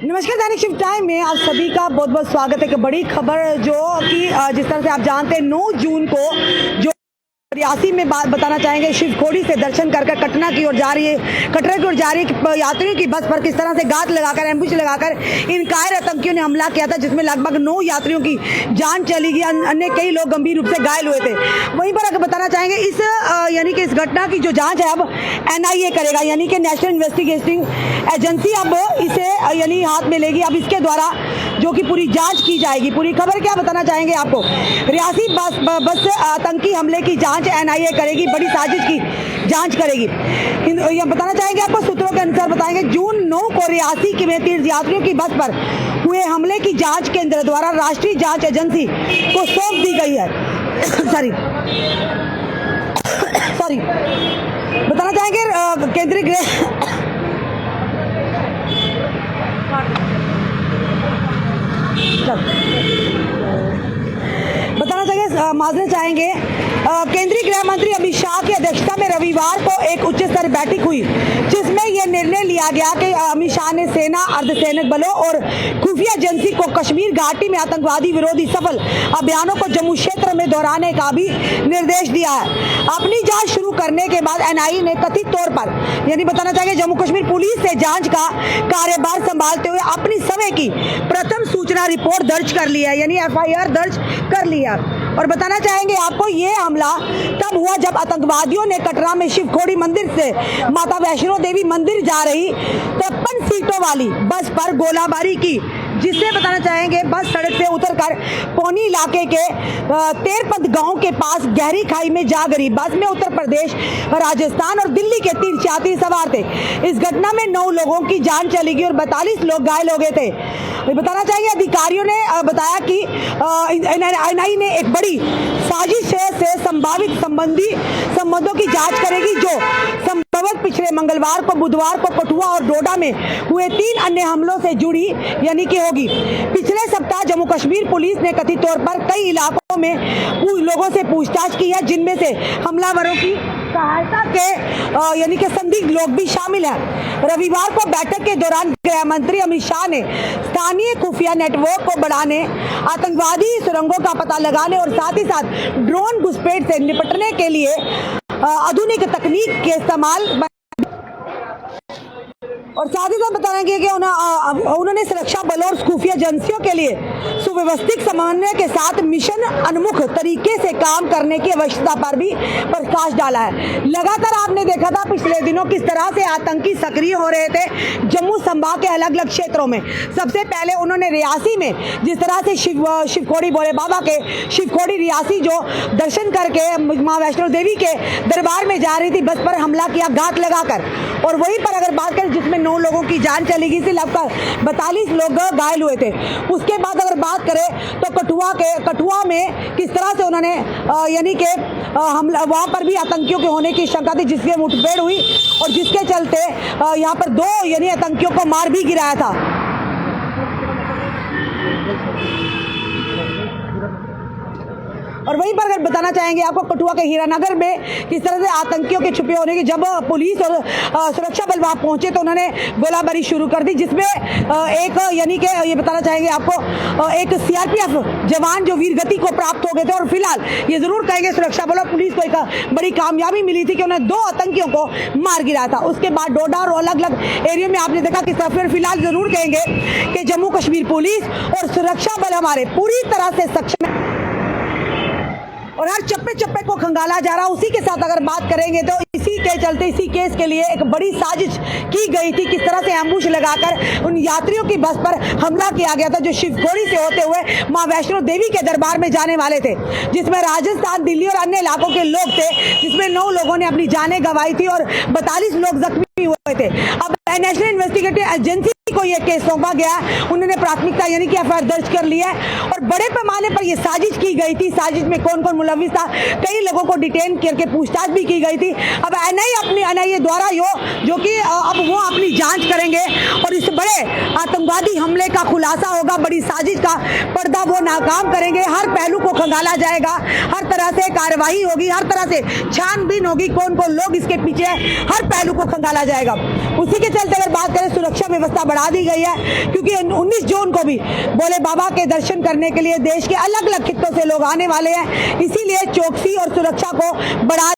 नमस्कार, दैनिक shift time में आप सभी का बहुत बहुत स्वागत है। एक बड़ी खबर जो कि जिस तरह से आप जानते हैं 9 जून को जो रियासी में बात बताना चाहेंगे, शिवखोड़ी से दर्शन कर कटरा की ओर जा रही है कि यात्रियों की बस पर किस तरह से घात लगाकर एम्बुश लगाकर इन कायर आतंकियों ने हमला किया था, जिसमें लगभग 9 यात्रियों की जान चली गई, अन्य कई लोग गंभीर रूप से घायल हुए थे। वहीं पर अगर बताना चाहेंगे इस यानी कि इस घटना की जो जांच है अब NIA करेगा, यानी कि नेशनल इन्वेस्टिगेटिंग एजेंसी अब इसे यानी हाथ में लेगी। अब इसके द्वारा जो कि पूरी जांच की जाएगी। पूरी खबर क्या बताना चाहेंगे आपको, रियासी बस आतंकी हमले की जांच NIA करेगी, बड़ी साजिश की जांच करेगी। यह बताना चाहेंगे आपको, सूत्रों के अनुसार बताएंगे जून 9 को रियासी की में तीर्थ यात्रियों की बस पर हुए हमले की जांच केंद्र द्वारा राष्ट्रीय जांच एजेंसी को सौंप दी गई है। सॉरी बताना चाहेंगे केंद्रीय गृह माजरे चाहेंगे केंद्रीय गृह मंत्री अमित शाह की अध्यक्षता में रविवार को एक उच्च स्तरीय बैठक हुई, जिसमें यह निर्णय लिया गया कि अमित शाह ने सेना, अर्धसैनिक बलों और खुफिया एजेंसी को कश्मीर घाटी में आतंकवादी विरोधी सफल अभियानों को जम्मू क्षेत्र में दोहराने का भी निर्देश दिया है। अपनी जांच शुरू करने के बाद NIA ने कथित तौर पर यानी बताना चाहिए जम्मू कश्मीर पुलिस से जांच का कार्यभार संभालते हुए अपनी समय की प्रथम सूचना रिपोर्ट दर्ज कर ली है, यानी FIR दर्ज कर लिया। और बताना चाहेंगे आपको, ये हमला तब हुआ जब आतंकवादियों ने कटरा में शिवखोड़ी मंदिर से माता वैष्णो देवी मंदिर जा रही 53 सीटों वाली बस पर गोलाबारी की, जिससे बताना चाहेंगे बस सड़क से उतरकर पौनी इलाके के तेरपंथ गांव के पास गहरी खाई में जा गिरी। बस में उत्तर प्रदेश, राजस्थान और दिल्ली के 3 यात्री सवार थे। इस घटना में 9 लोगों की जान चली गई और 42 लोग घायल हो गए थे। बताना चाहिए अधिकारियों ने बताया कि NIA ने एक बड़ी साजिश से संभावित संबंधों की जांच करेगी, जो संभवतः पिछले मंगलवार को, बुधवार को कठुआ और डोडा में हुए 3 अन्य हमलों से जुड़ी यानी कि होगी। पिछले सप्ताह जम्मू कश्मीर पुलिस ने कथित तौर पर कई इलाकों में लोगों से पूछताछ की है, जिनमें से हमलावरों की सहायता के यानी कि संदिग्ध लोग भी शामिल हैं। रविवार को बैठक के दौरान गृह मंत्री अमित शाह ने स्थानीय खुफिया नेटवर्क को बढ़ाने, आतंकवादी सुरंगों का पता लगाने और साथ ही साथ ड्रोन घुसपैठ से निपटने के लिए आधुनिक तकनीक के इस्तेमाल और साथ ही साथ बताएंगे कि उन्होंने सुरक्षा बलों और खुफिया एजेंसियों के लिए सुव्यवस्थित समन्वय के साथ मिशन उन्मुख तरीके से काम करने की आवश्यकता पर भी प्रकाश डाला है। लगातार आपने देखा था पिछले दिनों किस तरह से आतंकी सक्रिय हो रहे थे जम्मू संभाग के अलग अलग क्षेत्रों में। सबसे पहले उन्होंने रियासी में जिस तरह से शिवखोड़ी भोले बाबा के शिवखोड़ी रियासी जो दर्शन करके माँ वैष्णो देवी के दरबार में जा रही थी, बस पर हमला किया घात लगाकर। और वहीं पर अगर बात करें जिसमें 9 लोगों की जान चली गई थी, लगभग 42 लोग घायल हुए थे। उसके बाद अगर बात करें तो कठुआ में किस तरह से उन्होंने यानी कि हमला, वहां पर भी आतंकियों के होने की शंका थी, जिसकी मुठभेड़ हुई और जिसके चलते यहाँ पर 2 यानी आतंकियों को मार भी गिराया था। और वहीं पर अगर बताना चाहेंगे आपको, कठुआ के हीरानगर में किस तरह से आतंकियों के छुपे होने की, जब पुलिस और सुरक्षा बल वहां पहुंचे तो उन्होंने गोलाबारी शुरू कर दी, जिसमें एक यानी कि ये बताना चाहेंगे आपको एक CRPF जवान जो वीरगति को प्राप्त हो गए थे। और फिलहाल ये जरूर कहेंगे सुरक्षा बल और पुलिस को एक बड़ी कामयाबी मिली थी कि उन्होंने 2 आतंकियों को मार गिराया था। उसके बाद डोडा और अलग अलग एरिया में आपने देखा कि फिलहाल जरूर कहेंगे कि जम्मू कश्मीर पुलिस और सुरक्षा बल हमारे पूरी तरह से सक्षम है और हर चप्पे चप्पे को खंगाला जा रहा। उसी के साथ अगर बात करेंगे तो इसी के चलते इसी केस के लिए एक बड़ी साजिश की गई थी, किस तरह से एम्बुश लगाकर उन यात्रियों की बस पर हमला किया गया था जो शिवखोड़ी से होते हुए मां वैष्णो देवी के दरबार में जाने वाले थे, जिसमें राजस्थान, दिल्ली और अन्य इलाकों के लोग थे, जिसमें 9 लोगों ने अपनी जानें गंवाई थी और 42 लोग जख्मी हुए थे। अब नेशनल इन्वेस्टिगेटिव एजेंसी को यह केस सौंपा गया, उन्होंने प्राथमिकता यानी कि FIR दर्ज कर ली है और बड़े पैमाने पर यह साजिश की गई थी। साजिश में कौन कौन मुलविस था, कई लोगों को डिटेन करके पूछताछ भी की गई थी। अब NIA द्वारा जो कि अब वो अपनी जांच करेंगे और और इस बड़े आतंकवादी हमले का खुलासा होगा, बड़ी साजिश का पर्दा वो नाकाम करेंगे। हर पहलू को खंगाला जाएगा, हर तरह से कार्रवाई होगी, हर तरह से छानबीन होगी, कौन कौन लोग इसके पीछे है, हर पहलू को खंगाला जाएगा। उसी के चलते अगर बात करें, सुरक्षा व्यवस्था बढ़ा दी गई है, क्योंकि 19 जून को भी भोले बाबा के दर्शन करने के लिए देश के अलग अलग खित्तों से लोग आने वाले हैं, इसीलिए चौकसी और सुरक्षा को बढ़ा